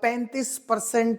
35%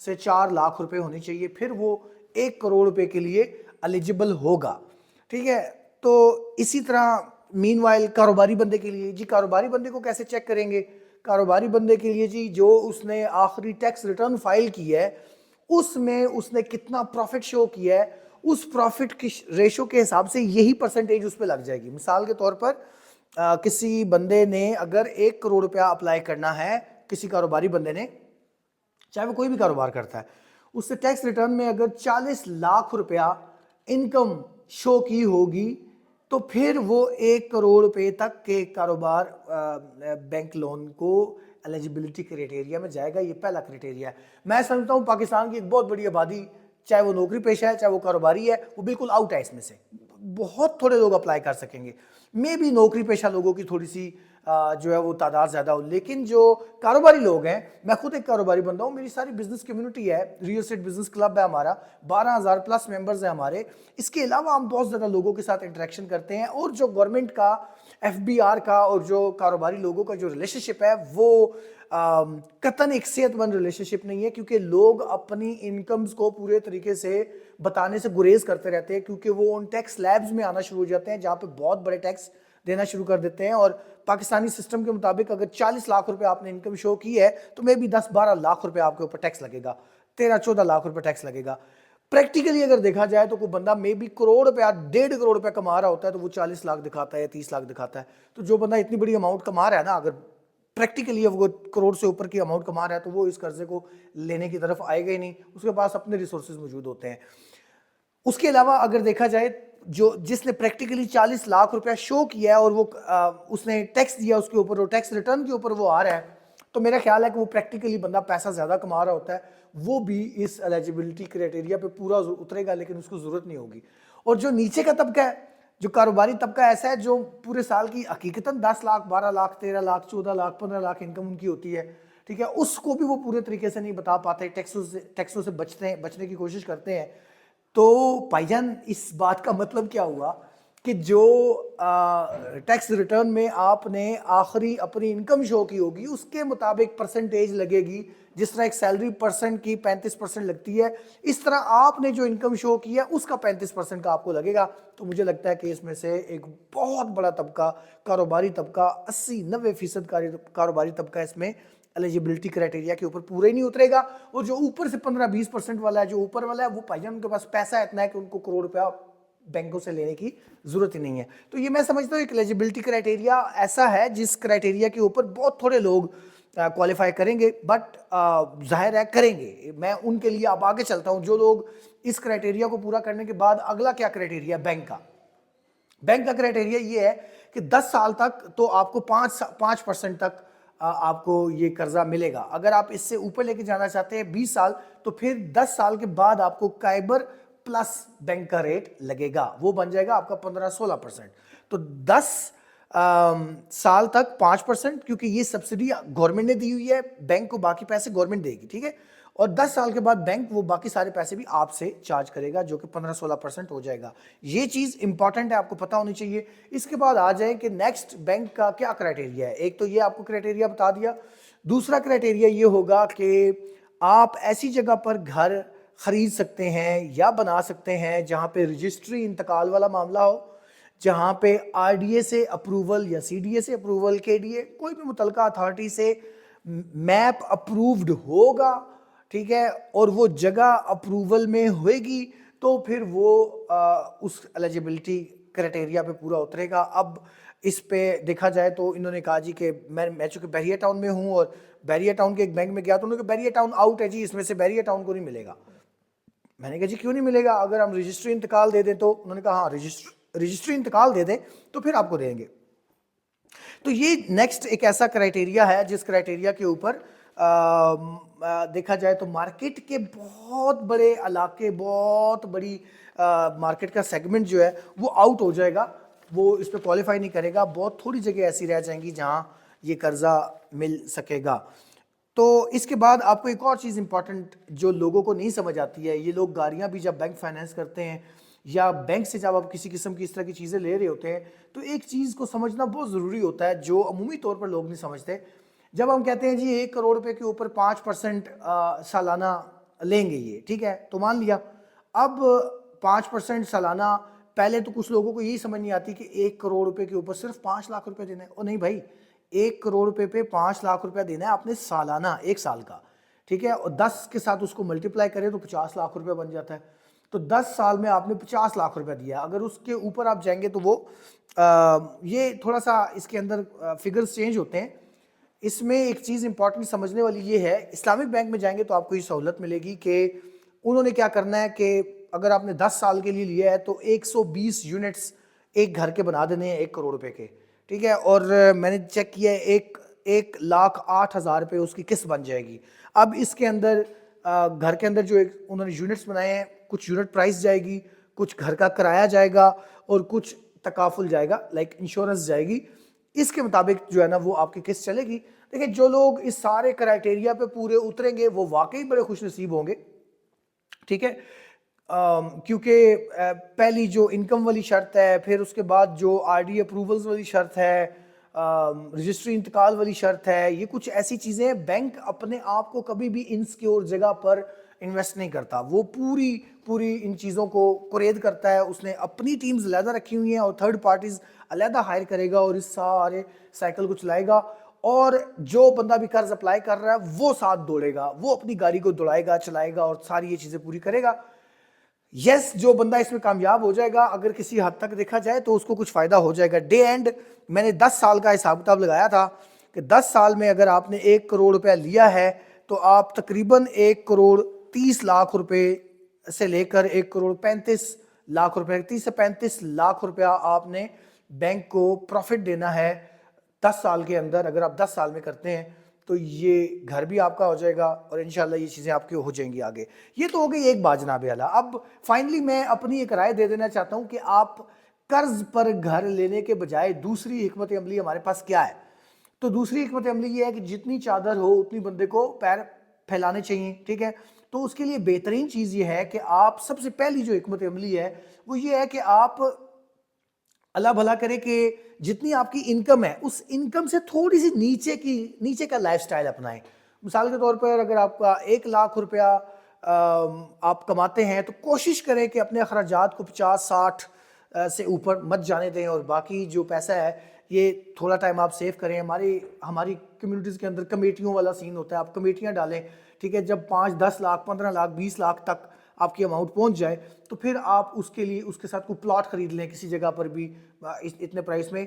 سے 4 لاکھ روپے ہونی چاہیے، پھر وہ 1 کروڑ روپے کے لیے ایلیجیبل ہوگا، ٹھیک ہے۔ تو اسی طرح مین وائل کاروباری بندے کے لیے، جی کاروباری بندے کو کیسے چیک کریں گے؟ کاروباری بندے کے لیے جی جو اس نے آخری ٹیکس ریٹرن فائل کی ہے اس میں اس نے کتنا پروفٹ شو کیا ہے، اس پروفٹ کی ریشو کے حساب سے یہی پرسنٹیج اس پہ لگ جائے گی۔ مثال کے طور پر کسی بندے نے اگر 1 کروڑ روپیہ اپلائی کرنا ہے، کسی کاروباری بندے نے، چاہے وہ کوئی بھی کاروبار کرتا ہے، اس سے ٹیکس ریٹرن میں اگر 40 لاکھ روپیہ انکم شو کی ہوگی تو پھر وہ 1 کروڑ روپے تک کے کاروبار بینک لون کو ایلیجیبلٹی کرائٹیریا میں جائے گا۔ یہ پہلا کرائٹیریا ہے۔ میں سمجھتا ہوں پاکستان کی ایک بہت بڑی آبادی، چاہے وہ نوکری پیشہ ہے چاہے وہ کاروباری ہے، وہ بالکل آؤٹ ہے اس میں سے۔ بہت تھوڑے لوگ اپلائی کر سکیں گے، مے بی نوکری پیشہ لوگوں کی تھوڑی سی جو ہے وہ تعداد زیادہ ہو، لیکن جو کاروباری لوگ ہیں، میں خود ایک کاروباری بندہ ہوں، میری ساری بزنس کمیونٹی ہے، ریل اسٹیٹ بزنس کلب ہے ہمارا، 12,000 پلس ممبرز ہیں ہمارے۔ اس کے علاوہ ہم بہت زیادہ لوگوں کے ساتھ انٹریکشن کرتے ہیں، اور جو گورنمنٹ کا، ایف بی آر کا اور جو کاروباری لوگوں کا جو ریلیشن شپ ہے وہ قطعاً ایک صحت مند ریلیشن شپ نہیں ہے، کیونکہ لوگ اپنی انکمز کو پورے طریقے سے بتانے سے گریز کرتے رہتے ہیں، کیونکہ وہ ان ٹیکس لیبز میں آنا شروع ہو جاتے ہیں جہاں پہ بہت بڑے ٹیکس دینا شروع کر دیتے ہیں۔ اور پاکستانی سسٹم کے مطابق اگر 40 لاکھ روپے آپ نے انکم شو کی ہے تو میں بھی 10-12 لاکھ روپے آپ کے اوپر ٹیکس لگے گا، 13-14 لاکھ روپے ٹیکس لگے گا۔ پریکٹیکلی اگر دیکھا جائے تو کوئی بندہ میں بھی کروڑ روپیہ 1.5 کروڑ روپے کما رہا ہوتا ہے تو وہ 40 لاکھ دکھاتا ہے یا 30 لاکھ دکھاتا ہے۔ تو جو بندہ اتنی بڑی اماؤنٹ کما رہا ہے نا، اگر پریکٹیکلی وہ کروڑ سے اوپر کی اماؤنٹ کما رہا ہے تو وہ اس قرضے کو لینے کی طرف آئے گا ہی نہیں، اس کے پاس اپنے ریسورسز موجود ہوتے ہیں۔ اس کے علاوہ اگر دیکھا جائے جس نے پریکٹیکلی 40 لاکھ روپیہ شو کیا ہے اور وہ اس نے ٹیکس دیا اس کے اوپر، اور ٹیکس ریٹرن کے اوپر وہ آ رہا ہے، تو میرا خیال ہے کہ وہ پریکٹیکلی بندہ پیسہ زیادہ کما رہا ہوتا ہے، وہ بھی اس ایلیجیبلٹی کرائٹیریا پہ پورا اترے گا، لیکن اس کو ضرورت نہیں ہوگی۔ اور جو نیچے کا طبقہ ہے، جو کاروباری طبقہ ایسا ہے جو پورے سال کی حقیقتاً 10 لاکھ 12 لاکھ 13 لاکھ 14 لاکھ 15 لاکھ انکم ان کی ہوتی ہے، ٹھیک ہے، اس کو بھی وہ پورے طریقے سے نہیں بتا پاتے، ٹیکسوں سے بچنے کی کوشش کرتے ہیں۔ تو بھائی جان اس بات کا مطلب کیا ہوا کہ جو ٹیکس ریٹرن میں آپ نے آخری اپنی انکم شو کی ہوگی اس کے مطابق پرسنٹیج لگے گی، جس طرح ایک سیلری پرسنٹ کی 35% لگتی ہے، اس طرح آپ نے جو انکم شو کی ہے اس کا 35% کا آپ کو لگے گا۔ تو مجھے لگتا ہے کہ اس میں سے ایک بہت بڑا طبقہ، کاروباری طبقہ، 80-90% کاروباری طبقہ اس میں ایلیجیبلٹی کرائٹیریا کے اوپر پورے ہی نہیں اترے گا۔ اور جو اوپر سے 15-20% والا ہے، جو اوپر والا ہے، وہ بھائی جان ان کے پاس پیسہ اتنا ہے کہ ان کو کروڑ روپیہ بینکوں سے لینے کی ضرورت ہی نہیں ہے۔ تو یہ میں سمجھتا ہوں ایک ایلیجیبلٹی کرائٹیریا ایسا ہے جس کرائٹیریا کے اوپر بہت تھوڑے لوگ کوالیفائی کریں گے، بٹ ظاہر ہے کریں گے۔ میں ان کے لیے اب آگے چلتا ہوں، جو لوگ اس کرائٹیریا کو پورا کرنے کے بعد اگلا کیا کرائٹیریا بینک کا۔ بینک کا کرائٹیریا یہ ہے کہ 10 سال تک تو آپ کو 5% تک آپ کو یہ قرضہ ملے گا۔ اگر آپ اس سے اوپر لے کے جانا چاہتے ہیں 20 سال، تو پھر 10 سال کے بعد آپ کو کائبر پلس بینک کا ریٹ لگے گا، وہ بن جائے گا آپ کا 15-16%۔ تو 10 سال تک 5%، کیونکہ یہ سبسڈی گورنمنٹ نے دی ہوئی ہے، بینک کو باقی پیسے گورنمنٹ دے گی، ٹھیک ہے، اور 10 سال کے بعد بینک وہ باقی سارے پیسے بھی آپ سے چارج کرے گا، جو کہ 15-16% ہو جائے گا۔ یہ چیز امپورٹنٹ ہے، آپ کو پتہ ہونی چاہیے۔ اس کے بعد آ جائیں کہ نیکسٹ بینک کا کیا کرائٹیریا ہے۔ ایک تو یہ آپ کو کرائٹیریا بتا دیا، دوسرا کرائٹیریا یہ ہوگا کہ آپ ایسی جگہ پر گھر خرید سکتے ہیں یا بنا سکتے ہیں جہاں پہ رجسٹری انتقال والا معاملہ ہو، جہاں پہ آر ڈی اے سے اپروول یا سی ڈی اے سے اپروول، کے ڈی اے، کوئی بھی متعلقہ اتھارٹی سے میپ اپرووڈ ہوگا، ٹھیک ہے، اور وہ جگہ اپروول میں ہوئے گی، تو پھر وہ اس ایلیجیبلٹی کرائٹیریا پہ پورا اترے گا۔ اب اس پہ دیکھا جائے تو انہوں نے کہا جی کہ میں چونکہ بحریہ ٹاؤن میں ہوں اور بحریہ ٹاؤن کے ایک بینک میں گیا تو انہوں نے کہا بحریہ ٹاؤن آؤٹ ہے جی، اس میں سے بحریہ ٹاؤن کو نہیں ملے گا۔ میں نے کہا جی کیوں نہیں ملے گا؟ اگر ہم رجسٹری انتقال دے دیں تو؟ انہوں نے کہا ہاں رجسٹری انتقال دے دیں تو پھر آپ کو دیں گے۔ تو یہ نیکسٹ ایک ایسا کرائٹیریا ہے جس کرائٹیریا کے اوپر دیکھا جائے تو مارکیٹ کے بہت بڑے علاقے، بہت بڑی مارکیٹ کا سیگمنٹ جو ہے وہ آؤٹ ہو جائے گا، وہ اس پہ کوالیفائی نہیں کرے گا۔ بہت تھوڑی جگہ ایسی رہ جائیں گی جہاں یہ قرضہ مل سکے گا۔ تو اس کے بعد آپ کو ایک اور چیز امپورٹنٹ جو لوگوں کو نہیں سمجھ آتی ہے، یہ لوگ گاڑیاں بھی جب بینک فائنینس کرتے ہیں یا بینک سے جب آپ کسی قسم کی اس طرح کی چیزیں لے رہے ہوتے ہیں، تو ایک چیز کو سمجھنا بہت ضروری ہوتا ہے جو عمومی طور پر لوگ نہیں سمجھتے۔ جب ہم کہتے ہیں جی 1 کروڑ روپے کے اوپر 5% سالانہ لیں گے یہ، ٹھیک ہے، تو مان لیا اب 5% سالانہ. پہلے تو کچھ لوگوں کو یہی سمجھ نہیں آتی کہ 1 کروڑ روپے کے اوپر صرف 5 لاکھ روپے دینا ہے. اور نہیں بھائی، 1 کروڑ روپے پہ 5 لاکھ روپے دینا ہے آپ نے سالانہ، 1 سال کا، ٹھیک ہے. اور 10 کے ساتھ اس کو ملٹیپلائی کرے تو 50 لاکھ روپے بن جاتا ہے. تو 10 سال میں آپ نے 50 لاکھ روپے دیا. اگر اس کے اوپر آپ جائیں گے تو وہ یہ تھوڑا سا اس کے اندر فگرز چینج ہوتے ہیں. اس میں ایک چیز امپورٹنٹ سمجھنے والی یہ ہے، اسلامک بینک میں جائیں گے تو آپ کو یہ سہولت ملے گی کہ انہوں نے کیا کرنا ہے کہ اگر آپ نے 10 سال کے لیے لیا ہے تو 120 یونٹس ایک گھر کے بنا دینے ہیں 1 کروڑ روپے کے، ٹھیک ہے. اور میں نے چیک کیا ہے 1,08,000 روپے اس کی قسط بن جائے گی. اب اس کے اندر گھر کے اندر جو انہوں نے یونٹس بنائے ہیں، کچھ یونٹ پرائس جائے گی، کچھ گھر کا کرایہ جائے گا اور کچھ تکافل جائے گا، لائک انشورنس جائے گی. اس کے مطابق جو ہے نا وہ آپ کی قسط چلے گی. دیکھیں جو لوگ اس سارے کرائٹیریا پہ پورے اتریں گے وہ واقعی بڑے خوش نصیب ہوں گے، ٹھیک ہے. کیونکہ پہلی جو انکم والی شرط ہے، پھر اس کے بعد جو آر ڈی اپروولز والی شرط ہے، رجسٹری انتقال والی شرط ہے، یہ کچھ ایسی چیزیں بینک اپنے آپ کو کبھی بھی انسیکیور جگہ پر انویسٹ نہیں کرتا. وہ پوری ان چیزوں کو قرید کرتا ہے. اس نے اپنی ٹیمز علیحدہ رکھی ہوئی ہیں اور تھرڈ پارٹیز علیحدہ ہائر کرے گا اور اس سارے سائیکل کو چلائے گا. اور جو بندہ بھی قرض اپلائی کر رہا ہے وہ ساتھ دوڑے گا، وہ اپنی گاڑی کو دوڑائے گا، چلائے گا اور ساری یہ چیزیں پوری کرے گا. یس جو بندہ اس میں کامیاب ہو جائے گا، اگر کسی حد تک دیکھا جائے تو اس کو کچھ فائدہ ہو جائے گا. ڈے اینڈ میں نے 10 سال کا حساب کتاب لگایا تھا کہ 10 سال میں اگر آپ نے 1 کروڑ روپیہ لیا ہے تو آپ تقریباً 1 کروڑ 30 لاکھ روپے سے لے کر 1 کروڑ 35 لاکھ روپے، 30 سے 35 لاکھ روپیہ آپ نے بینک کو پروفٹ دینا ہے 10 سال کے اندر. اگر آپ 10 سال میں کرتے ہیں تو یہ گھر بھی آپ کا ہو جائے گا اور انشاءاللہ یہ چیزیں آپ کی ہو جائیں گی آگے. یہ تو ہو گئی ایک بات جناب اعلیٰ. اب فائنلی میں اپنی ایک رائے دے دینا چاہتا ہوں کہ آپ قرض پر گھر لینے کے بجائے دوسری حکمت عملی ہمارے پاس کیا ہے. تو دوسری حکمت عملی یہ ہے کہ جتنی چادر ہو اتنی بندے کو پیر پھیلانے چاہیے، ٹھیک ہے. تو اس کے لیے بہترین چیز یہ ہے کہ آپ سب سے پہلی جو حکمت عملی ہے وہ یہ ہے کہ آپ اللہ بھلا کرے کہ جتنی آپ کی انکم ہے اس انکم سے تھوڑی سی نیچے کا لائف سٹائل اپنائیں. مثال کے طور پر اگر آپ کا 1 لاکھ روپیہ آپ کماتے ہیں تو کوشش کریں کہ اپنے اخراجات کو 50-60 سے اوپر مت جانے دیں اور باقی جو پیسہ ہے یہ تھوڑا ٹائم آپ سیو کریں. ہماری کمیونٹیز کے اندر کمیٹیوں والا سین ہوتا ہے، آپ کمیٹیاں ڈالیں، ٹھیک ہے. جب 5-10 لاکھ 15 لاکھ 20 لاکھ تک آپ کی اماؤنٹ پہنچ جائے تو پھر آپ اس کے لیے اس کے ساتھ کوئی پلاٹ خرید لیں کسی جگہ پر بھی اتنے پرائس میں،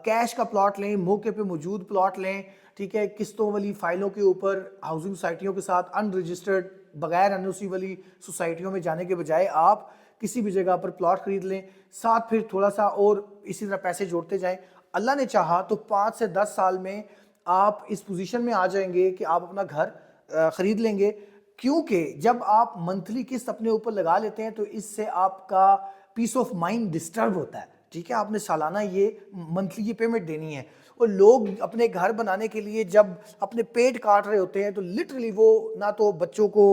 کیش کا پلاٹ لیں، موقع پہ موجود پلاٹ لیں، ٹھیک ہے. قسطوں والی فائلوں کے اوپر ہاؤسنگ سوسائٹیوں کے ساتھ ان رجسٹرڈ بغیر این او سی والی سوسائٹیوں میں جانے کے بجائے آپ کسی بھی جگہ پر پلاٹ خرید لیں، ساتھ پھر تھوڑا سا اور اسی طرح پیسے جوڑتے جائیں. اللہ نے چاہا تو 5 سے 10 سال میں آپ اس پوزیشن میں آ جائیں گے کہ آپ اپنا گھر خرید لیں گے. کیونکہ جب آپ منتھلی قسط اپنے اوپر لگا لیتے ہیں تو اس سے آپ کا پیس آف مائنڈ ڈسٹرب ہوتا ہے، ٹھیک ہے. آپ نے سالانہ یہ منتھلی یہ پیمنٹ دینی ہے. اور لوگ اپنے گھر بنانے کے لیے جب اپنے پیٹ کاٹ رہے ہوتے ہیں تو لٹرلی وہ نہ تو بچوں کو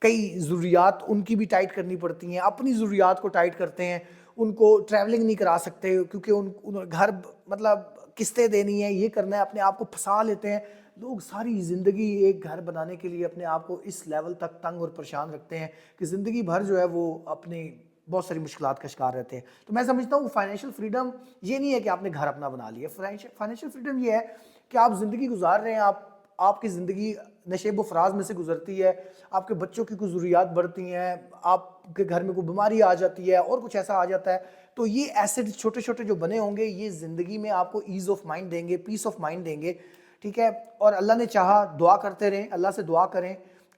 کئی ضروریات ان کی بھی ٹائٹ کرنی پڑتی ہیں، اپنی ضروریات کو ٹائٹ کرتے ہیں، ان کو ٹریولنگ نہیں کرا سکتے کیونکہ ان گھر مطلب قسطیں دینی ہے، یہ کرنا ہے، اپنے آپ کو پھنسا لیتے ہیں. لوگ ساری زندگی ایک گھر بنانے کے لیے اپنے آپ کو اس لیول تک تنگ اور پریشان رکھتے ہیں کہ زندگی بھر جو ہے وہ اپنی بہت ساری مشکلات کا شکار رہتے ہیں. تو میں سمجھتا ہوں فائنینشیل فریڈم یہ نہیں ہے کہ آپ نے گھر اپنا بنا لیا. فائنینشیل فریڈم یہ ہے کہ آپ زندگی گزار رہے ہیں، آپ کی زندگی نشیب و فراز میں سے گزرتی ہے، آپ کے بچوں کی کوئی ضروریات بڑھتی ہیں، آپ کے گھر میں کوئی بیماری آ جاتی ہے اور کچھ ایسا آ جاتا ہے تو یہ ایسڈ چھوٹے چھوٹے جو بنے ہوں گے یہ زندگی میں آپ کو ایز آف مائنڈ دیں گے، پیس آف مائنڈ دیں گے، ٹھیک ہے. اور اللہ نے چاہا دعا کرتے رہیں، اللہ سے دعا کریں،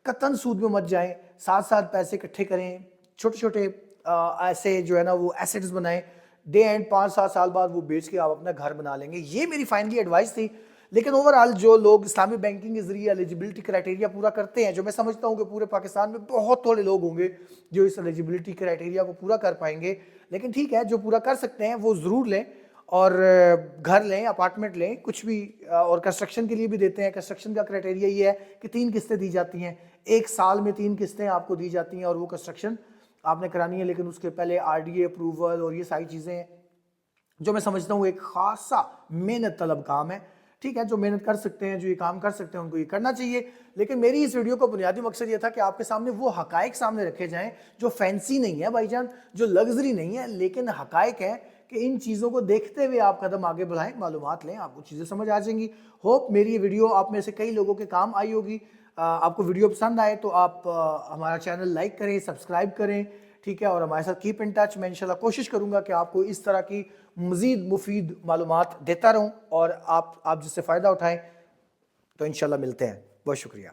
قطعاً سود میں مت جائیں، ساتھ ساتھ پیسے اکٹھے کریں، چھوٹے چھوٹے ایسے جو ہے نا وہ ایسٹس بنائیں. ڈے اینڈ 5-7 سال بعد وہ بیچ کے آپ اپنا گھر بنا لیں گے. یہ میری فائنلی ایڈوائس تھی. لیکن اوورآل جو لوگ اسلامی بینکنگ کے ذریعے ایلیجبلٹی کرائٹیریا پورا کرتے ہیں، جو میں سمجھتا ہوں کہ پورے پاکستان میں بہت تھوڑے لوگ ہوں گے جو اس ایلیجبلٹی کرائٹیریا کو پورا کر پائیں گے، لیکن ٹھیک ہے جو پورا کر سکتے ہیں وہ ضرور لیں اور گھر لیں، اپارٹمنٹ لیں، کچھ بھی. اور کنسٹرکشن کے لیے بھی دیتے ہیں. کنسٹرکشن کا کرائٹیریا یہ ہے کہ 3 قسطیں دی جاتی ہیں، 1 سال میں 3 قسطیں آپ کو دی جاتی ہیں اور وہ کنسٹرکشن آپ نے کرانی ہے. لیکن اس کے پہلے آر ڈی اے اپروول اور یہ ساری چیزیں جو میں سمجھتا ہوں ایک خاصا محنت طلب کام ہے، ٹھیک ہے، جو محنت کر سکتے ہیں، جو یہ کام کر سکتے ہیں، ان کو یہ کرنا چاہیے. لیکن میری اس ویڈیو کا بنیادی مقصد یہ تھا کہ آپ کے سامنے وہ حقائق سامنے رکھے جائیں جو فینسی نہیں ہے بھائی جان، جو لگژری نہیں ہے، لیکن حقائق ہیں کہ ان چیزوں کو دیکھتے ہوئے آپ قدم آگے بڑھائیں، معلومات لیں، آپ کو چیزیں سمجھ آ جائیں گی. ہوپ میری یہ ویڈیو آپ میں سے کئی لوگوں کے کام آئی ہوگی. آپ کو ویڈیو پسند آئے تو آپ ہمارا چینل لائک کریں، سبسکرائب کریں، ٹھیک ہے، اور ہمارے ساتھ کیپ ان ٹچ. میں انشاءاللہ کوشش کروں گا کہ آپ کو اس طرح کی مزید مفید معلومات دیتا رہوں اور آپ جس سے فائدہ اٹھائیں. تو انشاءاللہ ملتے ہیں. بہت شکریہ.